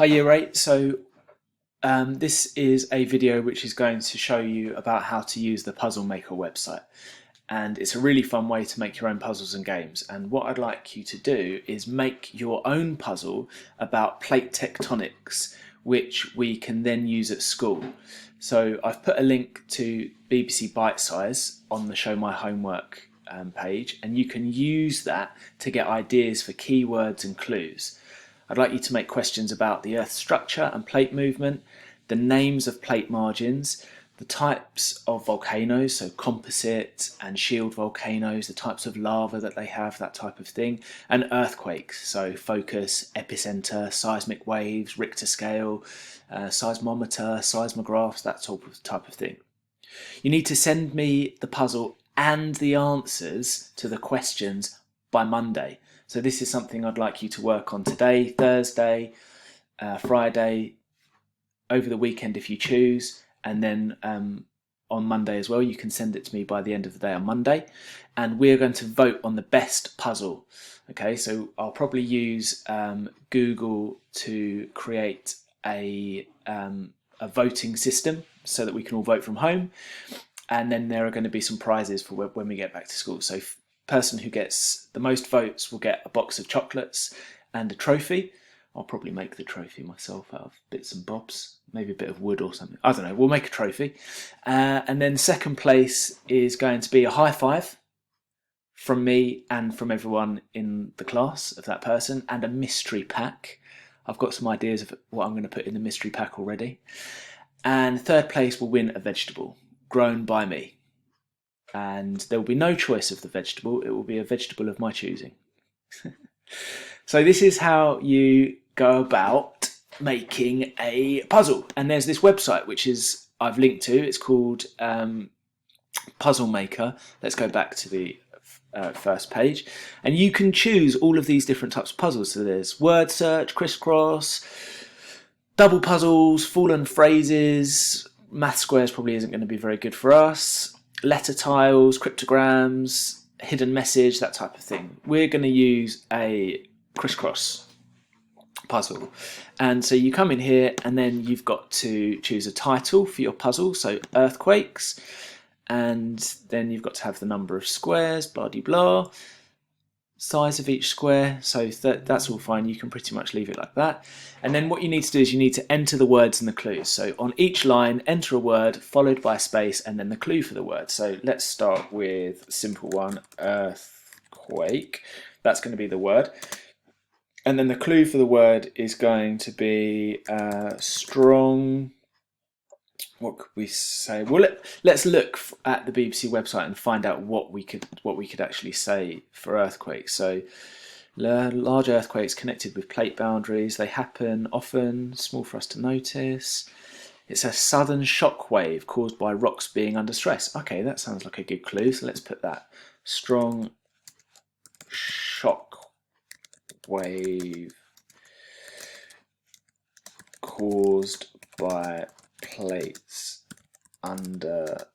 Hi Year 8, this is a video which is going to show you about how to use the Puzzle Maker website, and it's a really fun way to make your own puzzles and games. And what I'd like you to do is make your own puzzle about plate tectonics, which we can then use at school. So I've put a link to BBC Bitesize on the Show My Homework page, and you can use that to get ideas for keywords and clues. I'd like you to make questions about the Earth's structure and plate movement, the names of plate margins, the types of volcanoes, so composite and shield volcanoes, the types of lava that they have, that type of thing, and earthquakes, so focus, epicenter, seismic waves, Richter scale, seismometer, seismographs, that type of thing. You need to send me the puzzle and the answers to the questions by Monday. So this is something I'd like you to work on today, Thursday, Friday, over the weekend if you choose, and then on Monday as well. You can send it to me by the end of the day on Monday, and we're going to vote on the best puzzle. Okay, so I'll probably use Google to create a voting system so that we can all vote from home, and then there are going to be some prizes for when we get back to school. So person who gets the most votes will get a box of chocolates and a trophy. I'll probably make the trophy myself out of bits and bobs, maybe a bit of wood or something. I don't know, we'll make a trophy. And then second place is going to be a high five from me and from everyone in the class of that person, and a mystery pack. I've got some ideas of what I'm going to put in the mystery pack already. And third place will win a vegetable grown by me. And there will be no choice of the vegetable, it will be a vegetable of my choosing. So this is how you go about making a puzzle, and there's this website which is I've linked to. It's called Puzzle Maker. Let's go back to the first page, and you can choose all of these different types of puzzles. So there's word search, crisscross, double puzzles, fallen phrases. Math squares probably isn't going to be very good for us. Letter tiles, cryptograms, hidden message, that type of thing. We're going to use a crisscross puzzle. And so you come in here, and then you've got to choose a title for your puzzle, so earthquakes, and then you've got to have the number of squares, blah de blah, size of each square, so that's all fine. You can pretty much leave it like that. And then what you need to do is you need to enter the words and the clues. So on each line, enter a word followed by a space and then the clue for the word. So let's start with a simple one, earthquake. That's going to be the word. And then the clue for the word is going to be strong. What could we say? Well, let's look at the BBC website and find out what we could actually say for earthquakes. So, large earthquakes connected with plate boundaries. They happen often, small for us to notice. It's a sudden shock wave caused by rocks being under stress. Okay, that sounds like a good clue. So let's put that. Strong shock wave caused by plates under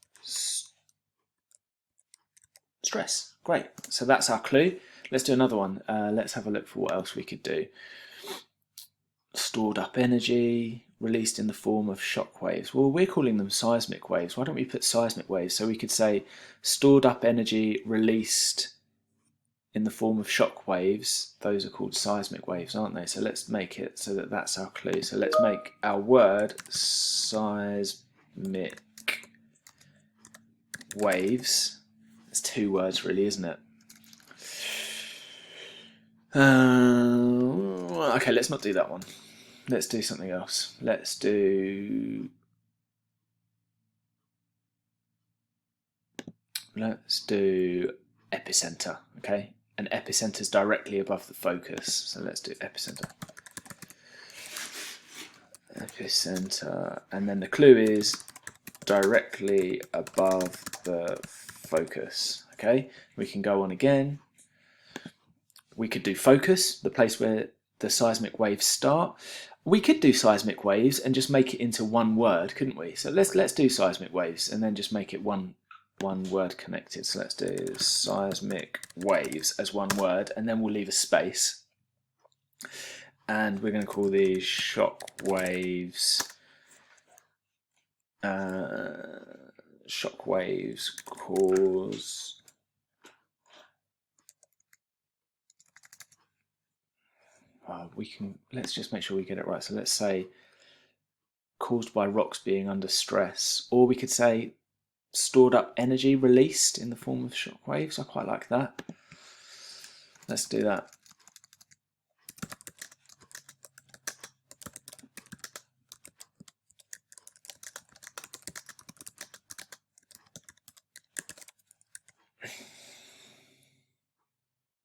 stress. Great, so that's our clue. Let's do another one. Let's have a look for what else we could do. Stored up energy released in the form of shock waves. Well, we're calling them seismic waves. Why don't we put seismic waves? So we could say stored up energy released in the form of shock waves. Those are called seismic waves, aren't they? So let's make it so that that's our clue. So let's make our word seismic waves. It's two words really, isn't it? Okay, let's not do that one. Let's do something else. Let's do epicenter, okay? And epicenter is directly above the focus, so let's do epicenter. Epicenter, and then the clue is directly above the focus, okay? We can go on again. We could do focus, the place where the seismic waves start. We could do seismic waves and just make it into one word, couldn't we? So let's do seismic waves and then just make it one word connected. So let's do seismic waves as one word, and then we'll leave a space. and we're going to call these shockwaves. Shockwaves cause let's just make sure we get it right. So let's say caused by rocks being under stress, or we could say stored up energy released in the form of shockwaves. I quite like that. Let's do that.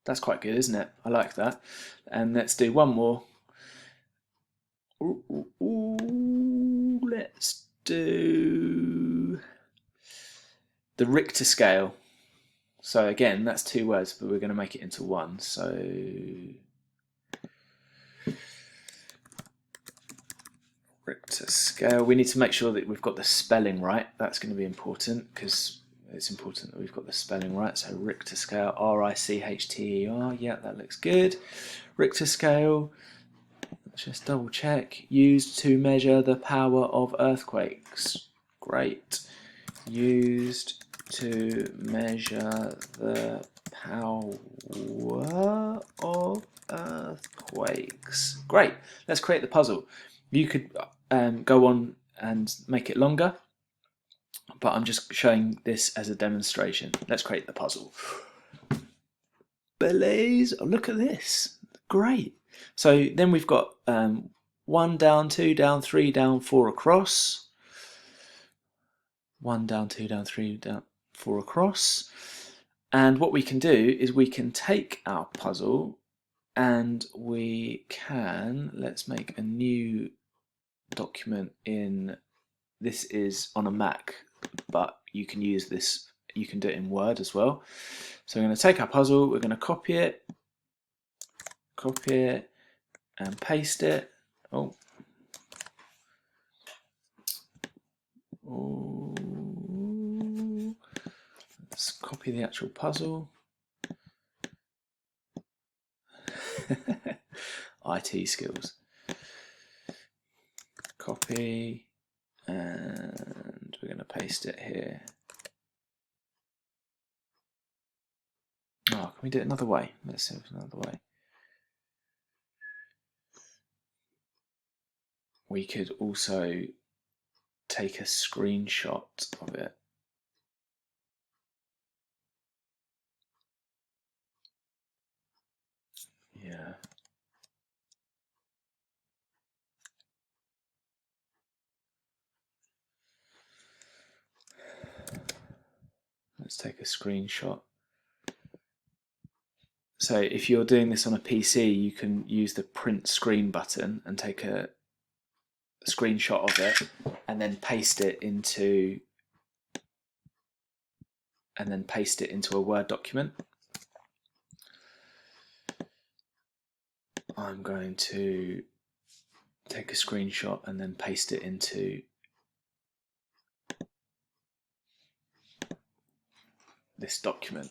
That's quite good, isn't it? I like that. And let's do one more. Let's do the Richter scale. So again, that's 2 words, but we're going to make it into one. So Richter scale. We need to make sure that we've got the spelling right. That's going to be important because it's important that we've got the spelling right. So Richter scale, R-I-C-H-T-E-R. Yeah, that looks good. Richter scale. Let's just double check. Used to measure the power of earthquakes. Great. Used to measure the power of earthquakes. Great. Let's create the puzzle. You could go on and make it longer, but I'm just showing this as a demonstration. Let's create the puzzle. Belize, oh, look at this. Great. So then we've got 1 down, 2 down, 3 down, 4 across. 1 down, 2 down, 3 down, 4 across. And what we can do is we can take our puzzle and we can, let's make a new document in, this is on a Mac, but you can use this, you can do it in Word as well. So we're going to take our puzzle, we're going to copy it, and paste it. Oh. Let's copy the actual puzzle. IT skills. Copy, and we're going to paste it here. Oh, can we do it another way? Let's see if it's another way. We could also take a screenshot of it. Yeah. Let's take a screenshot. So if you're doing this on a PC, you can use the print screen button and take a screenshot of it and then paste it into a Word document. I'm going to take a screenshot and then paste it into this document.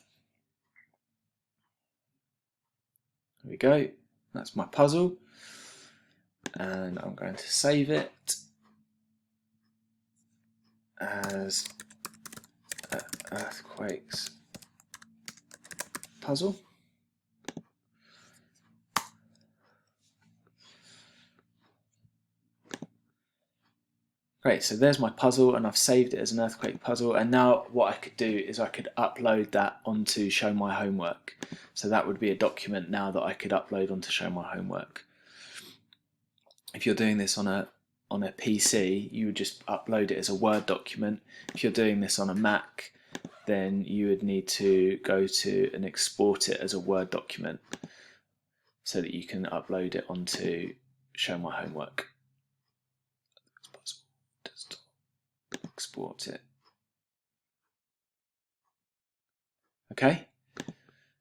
There we go. That's my puzzle. And I'm going to save it as earthquakes puzzle. Great, so there's my puzzle and I've saved it as an earthquake puzzle, and now what I could do is I could upload that onto Show My Homework. So that would be a document now that I could upload onto Show My Homework. If you're doing this on a PC, you would just upload it as a Word document. If you're doing this on a Mac, then you would need to go to and export it as a Word document so that you can upload it onto Show My Homework. Export it. Okay,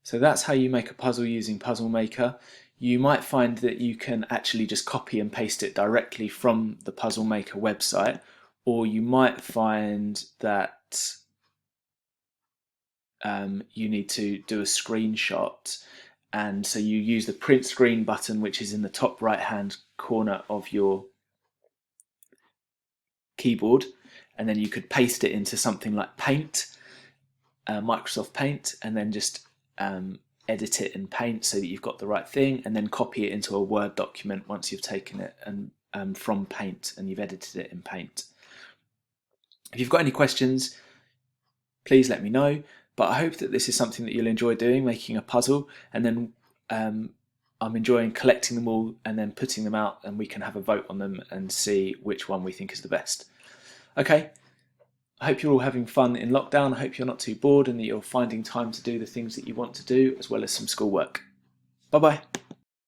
so that's how you make a puzzle using Puzzle Maker. You might find that you can actually just copy and paste it directly from the Puzzle Maker website, or you might find that you need to do a screenshot And so you use the print screen button, which is in the top right hand corner of your keyboard, and then you could paste it into something like Paint, Microsoft Paint, and then just edit it in Paint so that you've got the right thing, and then copy it into a Word document once you've taken it and from Paint and you've edited it in Paint. If you've got any questions, please let me know, but I hope that this is something that you'll enjoy doing, making a puzzle, and then I'm enjoying collecting them all and then putting them out, and we can have a vote on them and see which one we think is the best. Okay, I hope you're all having fun in lockdown. I hope you're not too bored and that you're finding time to do the things that you want to do, as well as some schoolwork. Bye bye.